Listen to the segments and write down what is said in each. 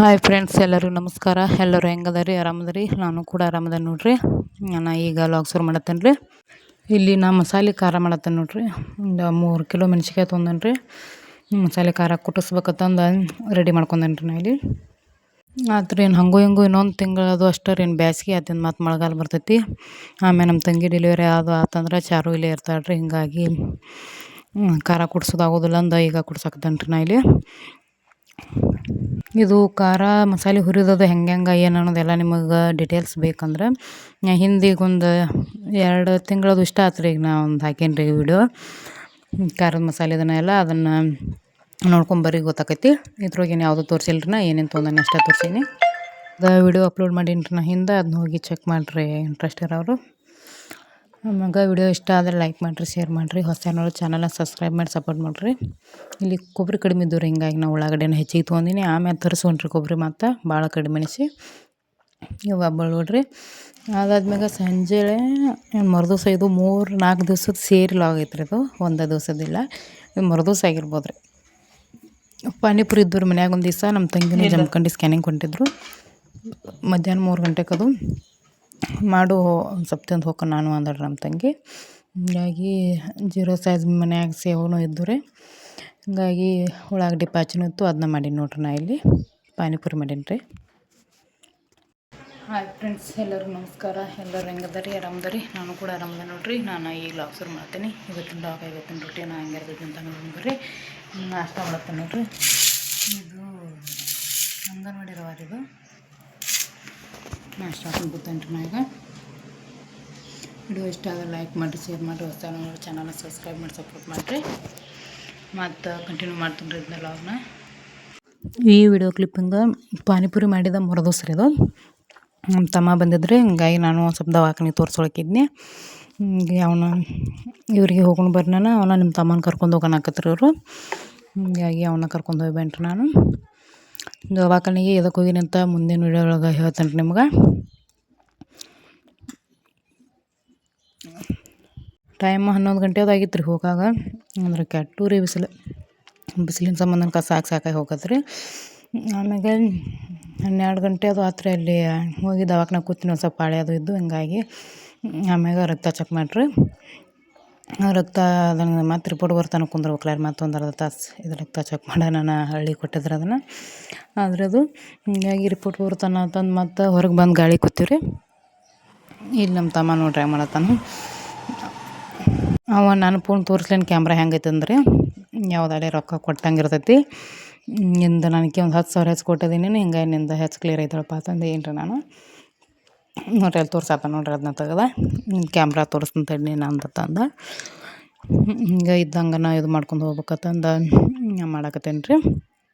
Hi friends, ಎಲ್ಲರಿಗೂ ನಮಸ್ಕಾರ. ಎಲ್ಲರೂ ಹೆಂಗದರಿ? ಆರಾಮದರಿ? ನಾನು ಕೂಡ ಆರಾಮದ ನೋಡ್ರಿ. ನಾನು ಈಗ ಲಾಗ್ ಶುರು ಮಾಡತ್ತೇನೆ ರೀ. ಇಲ್ಲಿ ನಾ ಮಸಾಲೆ ಖಾರ ಮಾಡತ್ತೇನೆ ನೋಡ್ರಿ. ಒಂದು 3 ಕಿಲೋ ಮೆಣಸಿನ್ಕಾಯಿ ತೊಗೊಂಡೇನಿ ರೀ. ಮಸಾಲೆ ಖಾರ ಕುಟ್ಟಿಸ್ಬೇಕಂತಂದು ರೆಡಿ ಮಾಡ್ಕೊಂಡೇನಿ ರೀ. ನಾ ಇಲ್ಲಿ ಆದ್ರೆ ಏನು ಹಂಗೂ ಹಿಂಗೂ ಇನ್ನೊಂದು ತಿಂಗಳು ಅದು ಅಷ್ಟೇ ರೀ. ಬ್ಯಾಸ್ಗೆ ಆತಂದು ಮತ್ತು ಮಳೆಗಾಲ ಬರ್ತೈತಿ. ಆಮೇಲೆ ನಮ್ಮ ತಂಗಿ ಡೆಲಿವರಿ ಆತಂದ್ರೆ ಚಾರು ಇಲ್ಲೇ ಇರ್ತಾಳೆ ರೀ. ಹಿಂಗಾಗಿ ಖಾರ ಕುಡ್ಸೋದಾಗೋದಿಲ್ಲ ಅಂದ ಈಗ ಕುಡ್ಸಕತ್ತೇನೆ ರೀ. ನಾ ಇಲ್ಲಿ ಇದು ಖಾರ ಮಸಾಲೆ ಹುರಿಯೋದು ಹೆಂಗೆ ಏನು ಅನ್ನೋದೆಲ್ಲ ನಿಮಗೆ ಡೀಟೇಲ್ಸ್ ಬೇಕಂದ್ರೆ ಹಿಂದೀಗ ಒಂದು 2 ತಿಂಗಳದು ಇಷ್ಟ ಆಯ್ತು ರೀ. ಈಗ ನಾ ಒಂದು ಹಾಕೇನಿ ರೀ ವಿಡಿಯೋ ಖಾರದ ಮಸಾಲೆದನ್ನ ಎಲ್ಲ ಅದನ್ನು ನೋಡ್ಕೊಂಬರ್ರಿ, ಗೊತ್ತಾಕೈತಿ. ಇದ್ರೊಳಗೇನು ಯಾವುದೂ ತೋರಿಸಿಲ್ಲ ರೀ. ನಾ ಏನೇನು ತೊಗೊಂಡೇನಿ ಅಷ್ಟೇ ತೋರಿಸೀನಿ. ಅದು ವಿಡಿಯೋ ಅಪ್ಲೋಡ್ ಮಾಡೀನಿ ರೀ ನಾ ಹಿಂದೆ, ಅದನ್ನ ಹೋಗಿ ಚೆಕ್ ಮಾಡಿರಿ ಇಂಟ್ರೆಸ್ಟ್ ಇರೋರು. ನಮಗೆ ವಿಡಿಯೋ ಇಷ್ಟ ಆದರೆ ಲೈಕ್ ಮಾಡಿರಿ, ಶೇರ್ ಮಾಡಿರಿ. ಹೊಸ ಚಾನಲ್ನ ಸಬ್ಸ್ಕ್ರೈಬ್ ಮಾಡಿ ಸಪೋರ್ಟ್ ಮಾಡಿರಿ. ಇಲ್ಲಿ ಕೊಬ್ಬರಿ ಕಡಿಮೆ ಇದ್ದು ರೀ, ಹಿಂಗಾಗಿ ನಾವು ಉಳ್ಳಾಗಡ್ಡೆನ ಹೆಚ್ಚಿಗೆ ತೊಗೊಂಡಿನಿ. ಆಮೇಲೆ ತರಿಸ್ಕೊಂಡ್ರಿ ಕೊಬ್ಬರಿ ಮತ್ತು ಭಾಳ ಕಡಿಮೆ ಮೆಣಿಸಿ ಇವಾಗ ಬೆಳ್ಳುಳ್ಳಿ. ಅದಾದ್ಮ್ಯಾಗ ಸಂಜೆ ಮರುದಿವಸ ಇದು 3-4 ದಿವ್ಸದ ಸೇರಿ ಲಾಗ್ ಐತ್ರಿ. ಇದು ಒಂದೇ ದಿವಸದಿಲ್ಲ, ಇದು ಮರುದಿವಸ ಆಗಿರ್ಬೋದು ರೀ. ಪಾನಿಪುರಿ ಇದ್ದು ರೀ ಮನ್ಯಾಗ. ಒಂದು ದಿವಸ ನಮ್ಮ ತಂಗಿನೂ ಜಮ್ಕಂಡು ಸ್ಕ್ಯಾನಿಂಗ್ ಹೊಂಟಿದ್ರು. ಮಧ್ಯಾಹ್ನ 3 ಗಂಟೆಗೆ ಅದು ಮಾಡು ಸ್ವಲ್ಪ ತಿಂದು ಹೋಗಿ ನಾನು ಅಂದಳು ನಮ್ಮ ತಂಗಿ. ಹಿಂಗಾಗಿ 0 ಸೈಜ್ ಮನ್ಯಾಗ ಸೇವನು ಇದ್ದು ರೀ. ಹಿಂಗಾಗಿ ಉಳ್ಳಾಗಡ್ಡಿ ಪಾಚಿನೂ ಇತ್ತು, ಅದನ್ನ ಮಾಡೀನಿ ನೋಡ್ರಿ. ನಾ ಇಲ್ಲಿ ಪಾನಿಪುರಿ ಮಾಡೀನಿ ರೀ. ಹಾಯ್ ಫ್ರೆಂಡ್ಸ್, ಎಲ್ಲರಿಗೂ ನಮಸ್ಕಾರ. ಎಲ್ಲರೂ ಹೆಂಗದರಿ? ಆರಾಮದರಿ? ನಾನು ಕೂಡ ಆರಾಮದ ನೋಡ್ರಿ. ನಾನು ಈಗ ಲಾಗ್ ಶುರು ಮಾಡ್ತೀನಿ. ಇವತ್ತಿನ ಲಾಗ್ ಇವತ್ತಿನ ರೊಟೀನ್ ಹೆಂಗಿರ್ತೈತಿ ಅಂತ ನೋಡ್ರಿ. ನಾಷ್ಟ ಮಾಡತ್ತೇನೆ ನೋಡ್ರಿ. ಇದು ಅಂಗನವಾಡಿ ರವಾರಿ. ಇದು ನಾಷ್ಟ ಹಾಕೊಂಡು ಕೂತೇನೆ ರೀ. ನಾ ಈಗ ವಿಡಿಯೋ ಇಷ್ಟ ಆದರೆ ಲೈಕ್ ಮಾಡಿರಿ, ಶೇರ್ ಮಾಡಿರಿ. ಹೊಸ ಚಾನಲ್ನ ಸಬ್ಸ್ಕ್ರೈಬ್ ಮಾಡಿ ಸಪೋರ್ಟ್ ಮಾಡಿರಿ. ಮತ್ತು ಕಂಟಿನ್ಯೂ ಮಾಡ್ತೀನಿ ರೀ ಇದನ್ನ ಲಾಗ್ನ. ಈ ವಿಡಿಯೋ ಕ್ಲಿಪ್ಪಿಂಗ ಪಾನಿಪುರಿ ಮಾಡಿದ ಮರುದಿವಸ ರೀ. ಇದು ನಮ್ಮ ತಮ್ಮ ಬಂದಿದ್ರಿ. ಹಿಂಗಾಗಿ ನಾನು ಒಂದು ಸ್ವಲ್ಪ ದವಾಖಾನೆ ತೋರಿಸೋಳಕ್ಕಿದ್ನಿ. ಅವನ ಇವ್ರಿಗೆ ಹೋಗೋಣ ಬರ್ರಿ, ನಾನು ಅವನ ನಿಮ್ಮ ತಮ್ಮನ ಕರ್ಕೊಂಡು ಹೋಗೋಣ ಹಾಕತ್ರಿ ಇವರು. ಹಿಂಗಾಗಿ ಅವನ್ನ ಕರ್ಕೊಂಡು ಹೋಗ್ಬೇನ್ರಿ. ನಾನು ದವಾಖಾನೆಗೆ ಎದಕ್ಕೆ ಹೋಗಿನಿ ಅಂತ ಮುಂದಿನ ವಿಡಿಯೋ ಒಳಗೆ ಹೇಳ್ತೇನೆ ರೀ ನಿಮ್ಗೆ. ಟೈಮ್ 11 ಗಂಟೆ ಆಗಿತ್ತು ರೀ ಹೋಗಾಗ. ಅಂದ್ರೆ ಕೆಟ್ಟೂರಿ ಬಿಸಿಲಿನ ಸಂಬಂಧ ಸಾಕಾಗಿ ಹೋಗತ್ರಿ. ಆಮ್ಯಾಗೆ 12 ಗಂಟೆ ಅದು ಆತ್ರಿ. ಅಲ್ಲಿ ಹೋಗಿ ದವಾಖಾನೆ ಕೂತೀನಿ. ಒಂದು ಸ್ವಲ್ಪ ಪಾಳೆ ಅದು ಇದ್ದು. ಹಿಂಗಾಗಿ ಆಮ್ಯಾಗ ರಕ್ತ ಚೆಕ್ ಮಾಡಿರಿ. ರಕ್ತ ಅದನ್ನು ಮತ್ತೆ ರಿಪೋರ್ಟ್ ಬರ್ತಾನೆ ಕುಂದ್ರಬೇಕಲ್ಲ ಮತ್ತೊಂದು ಅರ್ಧ ತಾಸು. ಇದು ರಕ್ತ ಚೆಕ್ ಮಾಡಿ ನಾನು ಹಳ್ಳಿ ಕೊಟ್ಟಿದ್ರೆ ಅದನ್ನು. ಆದರೆ ಅದು ಹಿಂಗಾಗಿ ರಿಪೋರ್ಟ್ ಬರ್ತಾನೆ ಅಂತಂದು ಮತ್ತೆ ಹೊರಗೆ ಬಂದು ಗಾಳಿ ಕೂತೀವಿ. ಇಲ್ಲಿ ನಮ್ಮ ತಮ್ಮ ನೋಡ್ರಿ ಹೆಂಗೆ ಮಾಡತ್ತಾನು. ನಾನು ಫೋನ್ ತೋರಿಸ್ಲೇನು ಕ್ಯಾಮ್ರಾ ಹೆಂಗೈತೆ ಅಂದ್ರೆ ಯಾವುದಾದ್ರೆ ರೊಕ್ಕ ಕೊಟ್ಟಂಗೆ ಇರ್ತೈತಿ. ನಿಂದು ನನಗೆ ಒಂದು 10,000 ಹೆಚ್ಚು ಕೊಟ್ಟಿದ್ದೀನಿ, ಹಿಂಗಾಗಿ ನಿಂದು ಹೆಚ್ಚು ಕ್ಲಿಯರ್ ಐತಳಪ್ಪ ಅಂತಂದು ಏನ್ರಿ ನಾನು ನೋಡ್ರಿ ಅಲ್ಲಿ ತೋರ್ಸಾತ ನೋಡ್ರಿ. ಅದನ್ನ ತೆಗೆದ ಕ್ಯಾಮ್ರಾ ತೋರಿಸ್ತೀನಿ ತಡಿ ನಾನು ಅಂತಂದ. ಹಿಂಗೆ ಇದ್ದಂಗೆ ನಾ ಇದು ಮಾಡ್ಕೊಂಡು ಹೋಗ್ಬೇಕಂತಂದು ಮಾಡಾಕತ್ತೇನೆ ರೀ.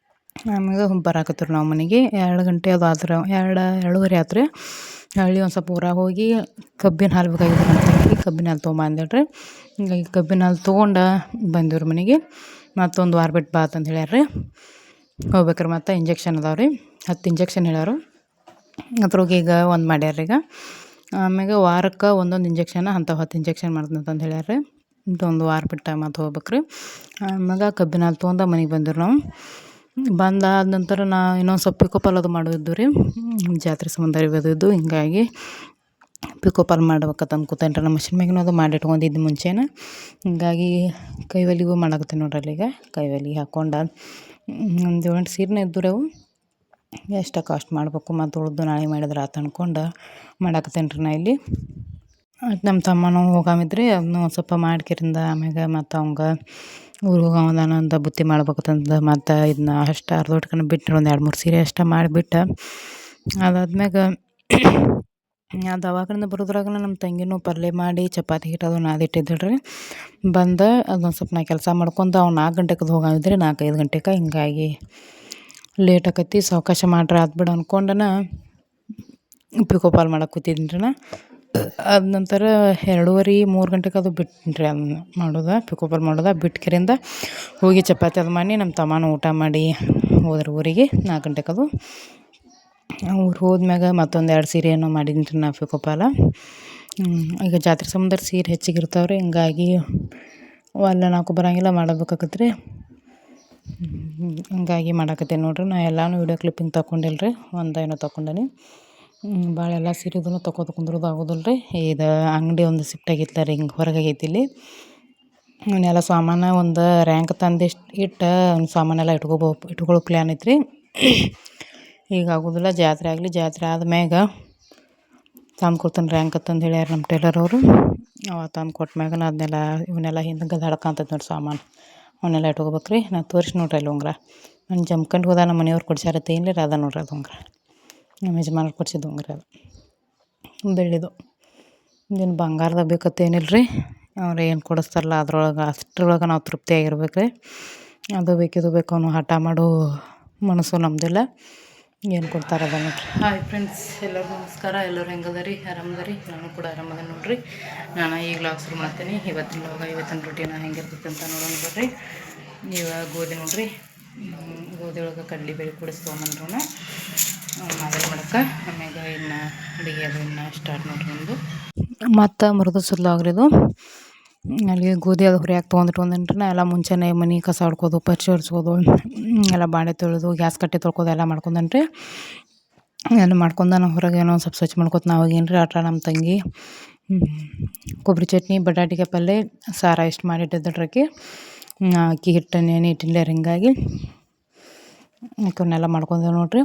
ಆಮ್ಯಾಗ ಬರಾಕತ್ತೀವಿ ನಾವು ಮನೆಗೆ. 2 ಗಂಟೆ ಅದು ಆದ್ರೆ 2-2:30 ಆತ್ರಿ. ಹಳ್ಳಿ ಒಂದು ಸ್ವಲ್ಪ ಊರಾಗ ಹೋಗಿ ಕಬ್ಬಿನ ಹಾಲು ಬೇಕಾಗಿತ್ತು ಅಂತ ಕಬ್ಬಿನ ಹಾಲು ತೊಗೊಂಬಂದಿಡ್ರಿ. ಹಿಂಗಾಗಿ ಕಬ್ಬಿನ ಹಾಲು ತೊಗೊಂಡು ಬಂದಿವ್ರಿ ಮನೆಗೆ. ಮತ್ತೊಂದು ವಾರ ಬಿಟ್ಟು ಬಾ ಅಂತಂದು ಹೇಳ್ಯಾರ್ರಿ. ಹೋಗ್ಬೇಕ್ರಿ. ಮತ್ತು ಇಂಜೆಕ್ಷನ್ ಅದಾವೆ ರೀ, 10 ಇಂಜೆಕ್ಷನ್ ಹೇಳ್ಯಾರು. ಅದ್ರೊಳಗೆ ಈಗ ಒಂದು ಮಾಡ್ಯಾರ ಈಗ. ಆಮ್ಯಾಗ ವಾರಕ್ಕೆ ಒಂದೊಂದು ಇಂಜೆಕ್ಷನ್ ಅಂಥವು 10 ಇಂಜೆಕ್ಷನ್ ಮಾಡ್ತಂತಂದು ಹೇಳ್ಯಾರ್ರಿ. ಒಂದು ವಾರ ಬಿಟ್ಟು ಮತ್ತು ಹೋಗ್ಬೇಕ್ರಿ. ಆಮ್ಯಾಗ ಕಬ್ಬಿನ ಹಾಲು ತೊಗೊಂಡು ಮನೆಗೆ ಬಂದಿವ್ರಿ ನಾವು. ಬಂದಾದ ನಂತರ ನಾ ಇನ್ನೊಂದು ಸ್ವಲ್ಪ ಪಿಕೋಪಾಲ್ ಅದು ಮಾಡೋದಿದ್ದು ರೀ. ಜಾತ್ರೆ ಸಂಬಂಧ ಇರೋದಿದ್ದು. ಹಿಂಗಾಗಿ ಪಿಕೋಪಾಲ್ ಮಾಡ್ಬೇಕಂತಂದು ಕೂತೇನೆ ರೀ. ನಮ್ಮ ಮಷಿನ್ ಮ್ಯಾಗಿನೂ ಅದು ಮಾಡಿಟ್ಕೊಂಡಿದ್ದು ಮುಂಚೆನೇ. ಹಿಂಗಾಗಿ ಕೈವಲಿಗೂ ಮಾಡಾಕತ್ತೀನಿ ನೋಡ್ರಿ. ಅಲ್ಲಿಗ ಕೈವಲಿಗೆ ಹಾಕ್ಕೊಂಡು ಒಂದು 7 ಸೀರೆನೇ ಇದ್ದು ರೀ. ಅವು ಎಷ್ಟು ಕಾಸ್ಟ್ ಮಾಡಬೇಕು ಮತ್ತು ಉಳ್ದು ನಾಳೆ ಮಾಡಿದ್ರೆ ಆತ ಅನ್ಕೊಂಡು ಮಾಡಾಕತ್ತೇನೆ ರೀ. ನಾ ಇಲ್ಲಿ ನಮ್ಮ ತಮ್ಮನೂ ಹೋಗಾಮಿದ್ರಿ. ಅದನ್ನು ಒಂದು ಸ್ವಲ್ಪ ಮಾಡ್ಕಿರಿಂದ ಆಮ್ಯಾಗ ಮತ್ತು ಅವಂಗೆ ಊರಿಗೆ ಹೋಗೋದಾನ ಅಂತ ಬುತ್ತಿ ಮಾಡ್ಬೇಕಂತಂದು ಮತ್ತು ಇದನ್ನ ಅಷ್ಟು ಅರ್ಧೋಟ್ಕನ ಬಿಟ್ಟು ಒಂದು 2-3 ಸೀರೆ ಅಷ್ಟೇ ಮಾಡಿಬಿಟ್ಟು ಅದಾದ್ಮ್ಯಾಗ ದವಾಖಾನಿಂದ ಬರೋದ್ರಾಗ ನಮ್ಮ ತಂಗಿನೂ ಪಲ್ಯ ಮಾಡಿ ಚಪಾತಿ ಹಿಟ್ಟು ಅದು ನಾದಿಟ್ಟಿದ್ದಿಡ್ರಿ. ಬಂದು ಅದೊಂದು ಸ್ವಲ್ಪ ನಾ ಕೆಲಸ ಮಾಡ್ಕೊಂಡು ಅವ್ನು 4 ಗಂಟೆಗೆ ಹೋಗಾಮಿದ್ರಿ. 4-5 ಗಂಟೆಗೆ ಹಿಂಗಾಗಿ ಲೇಟ್ ಆಕೈತಿ. ಸಾವಕಾಶ ಮಾಡ್ರೆ ಆತ್ಬಿಡು ಅಂದ್ಕೊಂಡನ ಪಿಕೋಪಾಲ್ ಮಾಡಕ್ಕೆ ಕೂತಿದ್ದೀನಿ ರೀ. ನಾ ಅದ ನಂತರ 2:30-3 ಗಂಟೆಗೆ ಅದು ಬಿಟ್ಟಿನಿ ರೀ. ಅದನ್ನ ಮಾಡೋದು ಪಿಕೋಪಾಲ್ ಮಾಡೋದು ಬಿಟ್ಕಿರಿಂದ ಹೋಗಿ ಚಪಾತಿ ಅದು ಮಾಡಿ ನಮ್ಮ ತಮ್ಮನೂ ಊಟ ಮಾಡಿ ಹೋದ್ರೆ ಊರಿಗೆ 4 ಗಂಟೆಗೆ ಅದು. ಊರಿಗೆ ಹೋದ್ಮ್ಯಾಗ ಮತ್ತೊಂದು 2 ಸೀರೆ ಏನೋ ಮಾಡಿದ್ದೀನಿ ರೀ ನಾ ಪಿಕೋಪಾಲ. ಈಗ ಜಾತ್ರೆ ಸಂಬಂಧ ಸೀರೆ ಹೆಚ್ಚಿಗೆ ಇರ್ತಾವೆ ರೀ. ಹಿಂಗಾಗಿ ಅವೆಲ್ಲ ನಾಲ್ಕು ಬರೋಂಗಿಲ್ಲ ಮಾಡಬೇಕಾಗತ್ತೆ ರೀ. ಹಂಗಾಗಿ ಮಾಡಾಕತ್ತೀನಿ ನೋಡಿರಿ. ನಾ ಎಲ್ಲನೂ ವೀಡಿಯೋ ಕ್ಲಿಪ್ಪಿಂಗ್ ತೊಗೊಂಡಿಲ್ಲ ರೀ, ಒಂದೇನೋ ತೊಗೊಂಡೇನಿ. ಭಾಳ ಎಲ್ಲ ಸೀರೆದೂ ತೊಗೋತ ಕುಂದ್ರೋದು ಆಗೋದಿಲ್ಲ ರೀ. ಇದು ಅಂಗಡಿ ಒಂದು ಶಿಫ್ಟ್ ಆಗಿತ್ತು ರೀ, ಹಿಂಗೆ ಹೊರಗಾಗೈತಿ ಇಲ್ಲಿ. ಅವನ್ನೆಲ್ಲ ಸಾಮಾನು ಒಂದು ರ್ಯಾಂಕ್ ತಂದು ಇಟ್ಟು ಸಾಮಾನೆಲ್ಲ ಇಟ್ಕೊಳ್ಳೋ ಪ್ಲ್ಯಾನ್ ಐತ್ರಿ. ಈಗ ಆಗೋದಿಲ್ಲ, ಜಾತ್ರೆ ಆಗಲಿ, ಜಾತ್ರೆ ಆದ್ಮ್ಯಾಗ ತಂದು ಕೊಡ್ತಾನೆ ರ್ಯಾಂಕ್ ತಂದು ಹೇಳ್ಯಾರ ನಮ್ಮ ಟೇಲರ್ ಅವರು. ಅವ ತಂದು ಕೊಟ್ಟ ಮ್ಯಾಗ ಅದನ್ನೆಲ್ಲ ಇವನ್ನೆಲ್ಲ ಹಿಂದೆ ಗದಾಡ್ಕಂತೈತೆ ನೋಡಿ ಸಾಮಾನು, ಅವನ್ನೆಲ್ಲ ಇಟ್ಕೋಬೇಕು ರೀ. ನಾನು ತೋರಿಸಿ ನೋಡ್ರಿ ಅಲ್ಲಿ ಉಂಗ್ರ ನಾನು ಜಮ್ಕಂಡು ಹೋದ ನಮ್ಮ ಮನೆಯವ್ರು ಕೊಡ್ಸ್ಯಾರತ್ತೆ ಏನಿಲ್ಲ ರೀ, ಅದ ನೋಡ್ರಿ ಅದು ಉಂಗ್ರ ನಮ್ಮ ಯಜಮಾನ್ರು ಕೊಡ್ಸಿದ್ದು ಉಂಗ್ರ ಅದು ಬೆಳ್ಳಿದು. ಇದೇನು ಬಂಗಾರದಾಗ ಬೇಕತ್ತೇನಿಲ್ಲ ರೀ, ಅವ್ರು ಏನು ಕೊಡಿಸ್ತಾರಲ್ಲ ಅದ್ರೊಳಗೆ ಅಷ್ಟ್ರೊಳಗೆ ನಾವು ತೃಪ್ತಿಯಾಗಿರ್ಬೇಕು ರೀ. ಅದು ಬೇಕು ಇದು ಬೇಕು ಅನ್ನೋ ಹಠ ಮಾಡೋ ಮನಸ್ಸು ನಮ್ಮದಿಲ್ಲ, ಏನು ಕೊಡ್ತಾರೆ ಅದ ನೋಡ್ರಿ. ಹಾಯ್ ಫ್ರೆಂಡ್ಸ್, ಎಲ್ಲರಿಗೂ ನಮಸ್ಕಾರ. ಎಲ್ಲರೂ ಹೆಂಗದ ರೀ? ಆರಾಮದ ರೀ? ನಾನು ಕೂಡ ಆರಾಮದ ನೋಡ್ರಿ. ನಾನು ಈಗ ಲಾಗ್ ಶುರು ಮಾಡ್ತೀನಿ. ಇವತ್ತಿನ ರೊಟೀನ ಹೆಂಗಿರ್ತೈತೆ ಅಂತ ನೋಡೋಣ ಬರ್ರಿ. ಇವಾಗ ಗೋಧಿ ನೋಡ್ರಿ, ಗೋಧಿ ಒಳಗೆ ಕಡ್ಲಿ ಬೇಳೆ ಕೂಡಿಸಿ ತೊಗೊಂಬಂದ್ರೂ ಮಾದಲಿ ಮಾಡಕ್ಕೆ. ಆಮ್ಯಾಗ ಇನ್ನು ಅಡುಗೆ ಅದು ಇನ್ನು ಸ್ಟಾರ್ಟ್ ನೋಡ್ರಿ ನಮ್ಮದು. ಮತ್ತು ಮೃದು ಸುದ್ಲಾಗ್ರಿ ಇದು. ಅಲ್ಲಿ ಗೋಧಿ ಅದು ಹುರಿಯಾಕೆ ತೊಗೊಂಡಿಟ್ಟು ನಾ ಎಲ್ಲ ಮುಂಚೆನೇ ಮನೆ ಕಸ ಹೊಡ್ಕೋದು, ಪರ್ಚಿ ಹೊಡ್ಸ್ಕೋದು, ಎಲ್ಲ ಬಾಂಡೆ ತೊಳೆದು ಗ್ಯಾಸ್ ಕಟ್ಟಿ ತೊಳ್ಕೋದು ಎಲ್ಲ ಮಾಡ್ಕೊಂಡನ್ರಿ. ಎಲ್ಲ ಮಾಡ್ಕೊಂಡು ನಾನು ಹೊರಗೆ ಏನೋ ಒಂದು ಸ್ವಲ್ಪ ಸ್ವಚ್ಛ ಮಾಡ್ಕೊತ ನಾವು ಏನು ರೀ ಆಟ ನಮ್ಮ ತಂಗಿ ಕೊಬ್ಬರಿ ಚಟ್ನಿ, ಬಟಾಟಿಗೆ ಪಲ್ಯ, ಸಾರ ಇಷ್ಟು ಮಾಡಿಟ್ಟಿದ್ದಳ್ರಿ ಆಕಿ. ಅಕ್ಕಿ ಹಿಟ್ಟು ನೆನೆ ಇಟ್ಟಿಲ್ಲ ಹಿಂಗಾಗಿ ಅವನ್ನೆಲ್ಲ ಮಾಡ್ಕೊಂಡೇವೆ ನೋಡ್ರಿ.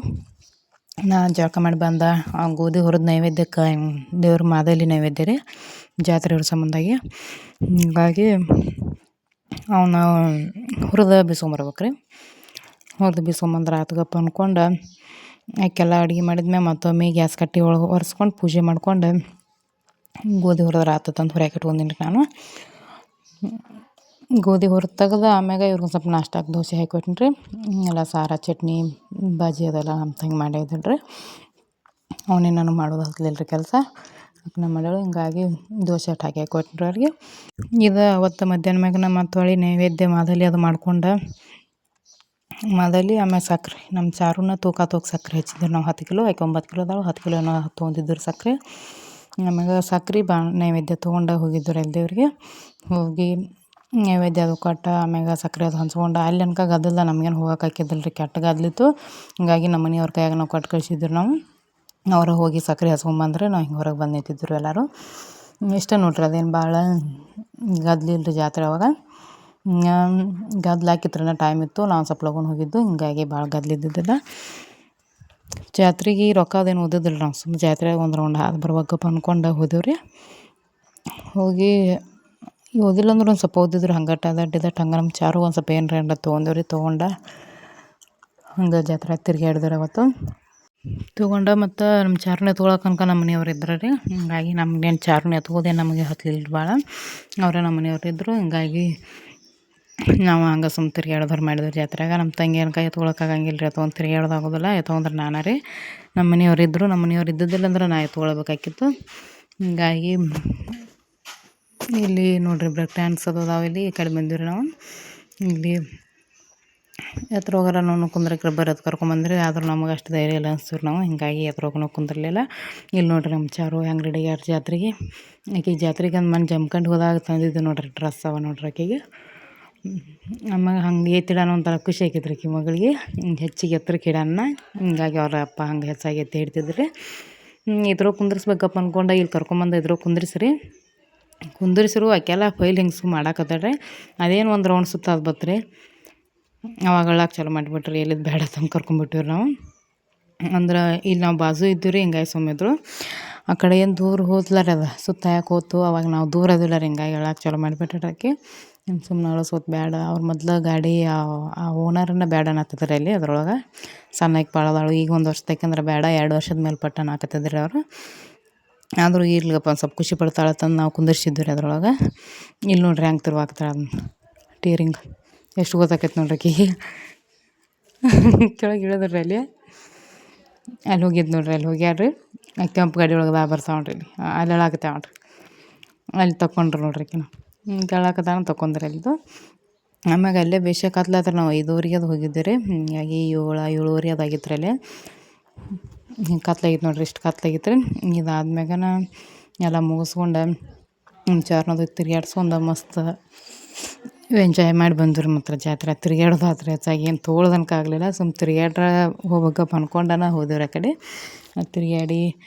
ನಾ ಜಳಕ ಮಾಡಿ ಬಂದ ಗೋಧಿ ಹುರಿದು ನೈವೇದ್ಯಕ್ಕೆ ದೇವ್ರ ಮಾದಲಿ ನೈವೇದ್ಯ ರೀ, ಜಾತ್ರೆ ಇರೋ ಸಂಬಂಧಾಗಿ. ಹೀಗಾಗಿ ಅವನ್ನ ಹುರಿದು ಬೀಸ್ಕೊಂಬರ್ಬೇಕು ರೀ. ಹುರಿದು ಬೀಸ್ಕೊಂಬಂದ್ರೆ ಆತಗಪ್ಪ ಅಂದ್ಕೊಂಡು ಆಕೆಲ್ಲ ಅಡುಗೆ ಮಾಡಿದ್ಮೇಲೆ ಮತ್ತೊಮ್ಮೆ ಗ್ಯಾಸ್ ಕಟ್ಟಿ ಒಳಗೆ ಒರೆಸ್ಕೊಂಡು ಪೂಜೆ ಮಾಡ್ಕೊಂಡು ಗೋಧಿ ಹುರಿದ್ರೆ ಆತದಂತ ಹುರಿಯಾಕೆ ಇಟ್ಕೊಂಡೀನಿ ರೀ ನಾನು. ಗೋಧಿ ಹುರಿದು ತೆಗೆದು ಆಮ್ಯಾಗ ಇವ್ರಿಗೆ ಸ್ವಲ್ಪ ನಾಷ್ಟಾಕ್ಕೆ ದೋಸೆ ಹಾಕಿಕೊಟ್ಟಿನಿ ರೀ. ಎಲ್ಲ ಸಾರ ಚಟ್ನಿ ಬಾಜಿ ಅದೆಲ್ಲ ನಮ್ಮ ತಂಗಿ ಮಾಡಿದ್ದಿಲ್ಲ ರೀ. ಅವನೇ ನಾನು ಮಾಡೋದು ಹತ್ತಲಿಲ್ಲ ರೀ ಕೆಲಸ, ಅದನ್ನ ಮಾಡೋಳು. ಹಿಂಗಾಗಿ ದೋಸೆ ಅಟ್ಟು ಹಾಕಿ ಕೊಟ್ಟಿನಿ ಅವ್ರಿಗೆ. ಇದು ಅವತ್ತು ಮಧ್ಯಾಹ್ನ ಮ್ಯಾಗ ನಮ್ಮ ತೊಳಿ ನೈವೇದ್ಯ ಮಾದಲಿ ಅದು ಮಾಡ್ಕೊಂಡು ಮಾದಲಿ ಆಮೇಲೆ ಸಕ್ರೆ ನಮ್ಮ ಚಾರುನ ತೂಕ ಸಕ್ಕರೆ ಹೆಚ್ಚಿದ್ರು ನಾವು 10 ಕಿಲೋ, ಆಕೆ 9 ಕಿಲೋ ಅದಾಳು, 10 ಕಿಲೋ ಏನೋ ತೊಗೊಂಡಿದ್ರು ಸಕ್ಕರೆ. ಆಮ್ಯಾಗ ಸಕ್ರೆ ನೈವೇದ್ಯ ತೊಗೊಂಡು ಹೋಗಿದ್ರು ಅಲ್ಲಿ ದೇವ್ರಿಗೆ. ಹೋಗಿ ನೈವೇದ್ಯ ಅದು ಕೊಟ್ಟು ಆಮ್ಯಾಗ ಸಕ್ಕರೆ ಅದು ಹಂಚ್ಕೊಂಡು ಅಲ್ಲಿ ಅನ್ಕ ಗದ್ದಲ್ದ ನಮಗೇನು ಹೋಗಕ್ಕೆ ಹಾಕಿದ್ದಿಲ್ಲ ರೀ, ಕೆಟ್ಟ ಗದ್ದಲಿತ್ತು. ಹಿಂಗಾಗಿ ನಮ್ಮ ಮನೆಯವ್ರ ಕೈಯಾಗ ನಾವು ಕೊಟ್ಟು ಕಳಿಸಿದ್ರು ನಾವು. ಅವರು ಹೋಗಿ ಸಕ್ಕರೆ ಹಚ್ಕೊಂಬಂದ್ರೆ ನಾವು ಹಿಂಗೆ ಹೊರಗೆ ಬಂದು ನಿಂತಿದ್ರು ಎಲ್ಲರೂ. ಇಷ್ಟ ನೋಡ್ರಿ, ಅದೇನು ಭಾಳ ಗದ್ದಲಿಲ್ಲ ರೀ ಜಾತ್ರೆ ಅವಾಗ. ಗದ್ದಲ ಹಾಕಿತ್ರನ ಟೈಮ್ ಇತ್ತು, ನಾವು ಸ್ವಲ್ಪ ಲಗೂನ ಹೋಗಿದ್ದು, ಹಿಂಗಾಗಿ ಭಾಳ ಗದ್ದಲಿದ್ದಿದ್ದಿಲ್ಲ. ಜಾತ್ರೆಗೆ ರೊಕ್ಕ ಅದೇನು ಓದಿದ್ದಿಲ್ಲ ನಾವು, ಸುಮ್ಮನೆ ಜಾತ್ರೆಗೆ ಒಂದು ರೌಂಡ್ ಹಾದು ಬರ್ಬೇಕಪ್ಪ ಅಂದ್ಕೊಂಡು ಹೋದೆವು ರೀ. ಹೋಗಿ ಓದಿಲ್ಲ ಅಂದ್ರೆ ಒಂದು ಸ್ವಲ್ಪ ಓದಿದ್ರು ಹಂಗಟ್ಟು ಅದಟ್ಟು ಹಂಗೆ ನಮ್ಮ ಚಾರು ಒಂದು ಸ್ವಲ್ಪ ಏನರ ತೊಗೊಂಡೇವು ರೀ. ತೊಗೊಂಡು ಹಂಗೆ ಜಾತ್ರೆ ತಿರ್ಗಾಡಿದ್ರು ಅವತ್ತು. ತೊಗೊಂಡು ಮತ್ತು ನಮ್ಮ ಚಾರುನ ಎತ್ಕೊಳಕ್ಕೆ ಅನ್ಕ ನಮ್ಮ ಮನೆಯವ್ರು ಇದ್ರು ರೀ. ಹಿಂಗಾಗಿ ನಮ್ಗೇನು ಚಾರುನ ಎತ್ಕೋದೇನು ನಮಗೆ ಹತ್ತಲಿಲ್ಲ ಭಾಳ, ಅವರೇ ನಮ್ಮ ಮನೆಯವ್ರು ಇದ್ದರು. ಹಿಂಗಾಗಿ ನಾವು ಹಂಗೆ ಸುಮ್ಮ ತಿರ್ಗಾಡೋದ್ರ ಮಾಡಿದ್ರು ಜಾತ್ರೆಗೆ. ನಮ್ಮ ತಂಗಿ ಏನಕ ಎತ್ಕೊಳಕ್ಕೆ ಆಗಂಗಿಲ್ಲ ರೀ, ಎತ್ಕೊಂಡು ತಿರ್ಗಾಡೋದು ಆಗೋದಿಲ್ಲ. ಎತ್ಕೊಂಡ್ರೆ ನಾನೇ ರೀ, ನಮ್ಮ ಮನೆಯವ್ರು ಇದ್ದರು. ನಮ್ಮ ಮನೆಯವ್ರು ಇದ್ದಿದ್ದಿಲ್ಲ ಅಂದ್ರೆ ನಾ ಎತ್ಕೊಳ್ಬೇಕಾಗಿತ್ತು. ಹಿಂಗಾಗಿ ಇಲ್ಲಿ ನೋಡಿರಿ ಬ್ರೇಕ್ ಡ್ಯಾನ್ಸ್ ಅದು ಅದಾವೆ ಇಲ್ಲಿ. ಈ ಕಡೆ ಬಂದಿವ್ರಿ ನಾವು. ಇಲ್ಲಿ ಎತ್ತರ ಹೋಗಾರ ನಾವು ಕುಂದ್ರಕ್ಕೆ ಬರೋದು ಕರ್ಕೊಂಬಂದ್ರಿ, ಆದ್ರೆ ನಮಗೆ ಅಷ್ಟು ಧೈರ್ಯ ಇಲ್ಲ ಅನ್ಸ್ತೀವಿ ನಾವು. ಹಿಂಗಾಗಿ ಎತ್ತರ ಹೋಗೋಣ ಕುಂದಿರಲಿಲ್ಲ. ಇಲ್ಲಿ ನೋಡಿರಿ ನಮ್ಮ ಚಾರು ಹೆಂಗೆ ರೆಡಿ ಆಗ್ಯಾರ ಜಾತ್ರೆಗೆ. ಆಕೆಗೆ ಜಾತ್ರೆಗೆ ಅಂದು ಮನೆ ಜಮ್ಕಂಡು ಹೋದಾಗ ತಂದಿದ್ದು ನೋಡಿರಿ ಡ್ರೆಸ್ ಅವ ನೋಡ್ರಿ ಆಕೆಗೆ. ಆಮ್ಯಾಗ ಹಂಗೆ ಎತ್ತಿಡಾನ ಒಂಥರ ಖುಷಿ ಆಕೈತ್ರಿ ಆಕೆ ಮಗಳಿಗೆ. ಹೆಚ್ಚಿಗೆ ಎತ್ತರಕ್ಕೆ ಇಡಾನ, ಹಿಂಗಾಗಿ ಅವ್ರ ಅಪ್ಪ ಹಂಗೆ ಹೆಚ್ಚಾಗಿ ಎತ್ತಿ ಹಿಡ್ತಿದ್ರಿ. ಇದ್ರೊಳಗೆ ಕುಂದ್ರಿಸ್ಬೇಕಪ್ಪ ಅಂದ್ಕೊಂಡು ಇಲ್ಲಿ ಕರ್ಕೊಂಬಂದು ಇದ್ರೊಳಗೆ ಕುಂದ್ರಿಸ್ರು ಆಕೆಲ್ಲ ಫೈಲ್ ಹಿಂಗೆ ಮಾಡಾಕತ್ತಾಳ್ರಿ. ಅದೇನು ಒಂದು ರೌಂಡ್ ಸುತ್ತ ಅದು ಬತ್ರಿ, ಅವಾಗ ಅಳಕ್ಕೆ ಚಾಲು ಮಾಡಿಬಿಟ್ರಿ. ಎಲ್ಲಿದ್ದು ಬೇಡ ತಂದು ಕರ್ಕೊಂಬಿಟ್ಟಿವ್ರಿ ನಾವು. ಅಂದ್ರೆ ಇಲ್ಲಿ ನಾವು ಬಾಜು ಇದ್ದೀವಿ ರೀ, ಹಿಂಗಾಗಿ ಸುಮ್ಮಿದ್ರು. ಆ ಕಡೆ ಏನು ದೂರ ಹೋದ್ಲಾರ ಅದು ಸುತ್ತ ಯಾಕೆ ಹೋತು, ಅವಾಗ ನಾವು ದೂರ ಅದಿಲ್ಲ ರೀ, ಹಿಂಗಾಗಿ ಅಳಕ್ಕೆ ಚಾಲು ಮಾಡಿಬಿಟ್ರಿ ಆಕೆ. ಸುಮ್ಮನೆ ಅಳಿಸೋದು ಬೇಡ, ಅವ್ರು ಮೊದಲು ಗಾಡಿ ಆ ಓನರನ್ನ ಬೇಡ ಅನ್ನತ್ತಿದ್ರು ಅಲ್ಲಿ ಅದ್ರೊಳಗೆ. ಸಣ್ಣಕ್ಕೆ ಭಾಳದಾಳು, ಈಗ ಒಂದು ವರ್ಷದಕ್ಕಂದ್ರೆ ಬೇಡ, 2 ವರ್ಷದ ಮೇಲೆ ಪಟ್ಟನ ಹಾಕತ್ತಿದ್ರಿ ಅವರು. ಆದರೂ ಇರ್ಲಿಗಪ್ಪ ಒಂದು ಸ್ವಲ್ಪ ಖುಷಿ ಪಡ್ತಾಳತ್ತಂದು ನಾವು ಕುಂದಿರ್ಸಿದ್ವಿ ರೀ ಅದ್ರೊಳಗೆ. ಇಲ್ಲಿ ನೋಡ್ರಿ ಹೆಂಗೆ ತಿರ್ವಾಕ್ತಾಳೆ ಅದನ್ನ ಟೀರಿಂಗ್, ಎಷ್ಟು ಗೊತ್ತಾಕೈತೆ ನೋಡ್ರಿ ಆಕೆಗೆ. ಕೆಳಗೆ ಇಳಿದ್ರಿ ಅಲ್ಲಿ ಹೋಗಿದ್ದು ನೋಡ್ರಿ, ಅಲ್ಲಿ ಹೋಗ್ಯಾರ್ರಿ. ಕೆಂಪು ಗಾಡಿ ಒಳಗೆ ಬರ್ತಾವಣ್ರಿ, ಅಲ್ಲಿ ಹೇಳಾಕತ್ತಾವ ನೋಡ್ರಿ. ಅಲ್ಲಿ ತಗೊಂಡ್ರು ನೋಡ್ರಿ ಆಕಿನ, ಕೇಳಾಕತ್ತಾನ ತಗೊಂಡ್ರಿ ಅಲ್ಲಿದು. ಆಮ್ಯಾಗ ಅಲ್ಲೇ ಬೇಷಕತ್ಲಾತ್ರ ನಾವು 5 ಅದು ಹೋಗಿದ್ದೆ ರೀ. ಹಿಂಗಾಗಿ 7 ಅದು ಆಗಿತ್ತು ರೀ ಅಲ್ಲೇ. ಹಿಂಗೆ ಕತ್ಲಾಗಿತ್ತು ನೋಡ್ರಿ, ಇಷ್ಟು ಕತ್ಲಾಗಿತ್ತು ರೀ. ಇದಾದ್ಮ್ಯಾಗನ ಎಲ್ಲ ಮುಗಿಸ್ಕೊಂಡು ಚಾರ್ನದು ತಿರ್ಗಾಡ್ಸ್ಕೊಂಡು ಮಸ್ತ್ ಎಂಜಾಯ್ ಮಾಡಿ ಬಂದ್ರಿ ಮಾತ್ರ ಜಾತ್ರೆ ತಿರ್ಗ್ಯಾಡೋದು ಆತ್ರಿ ಹೆಚ್ಚಾಗಿ ಏನು ತೊಗೊಳೋದನ್ಕ ಆಗಲಿಲ್ಲ ಸುಮ್ಮ ತಿರ್ಗ್ಯಾಡ್ರ ಹೋಗ್ಬೇಕಪ್ಪ ಅನ್ಕೊಂಡನ ಹೋದೇವ್ರಿ ಆ ಕಡೆ ತಿರ್ಗ್ಯಾಡಿ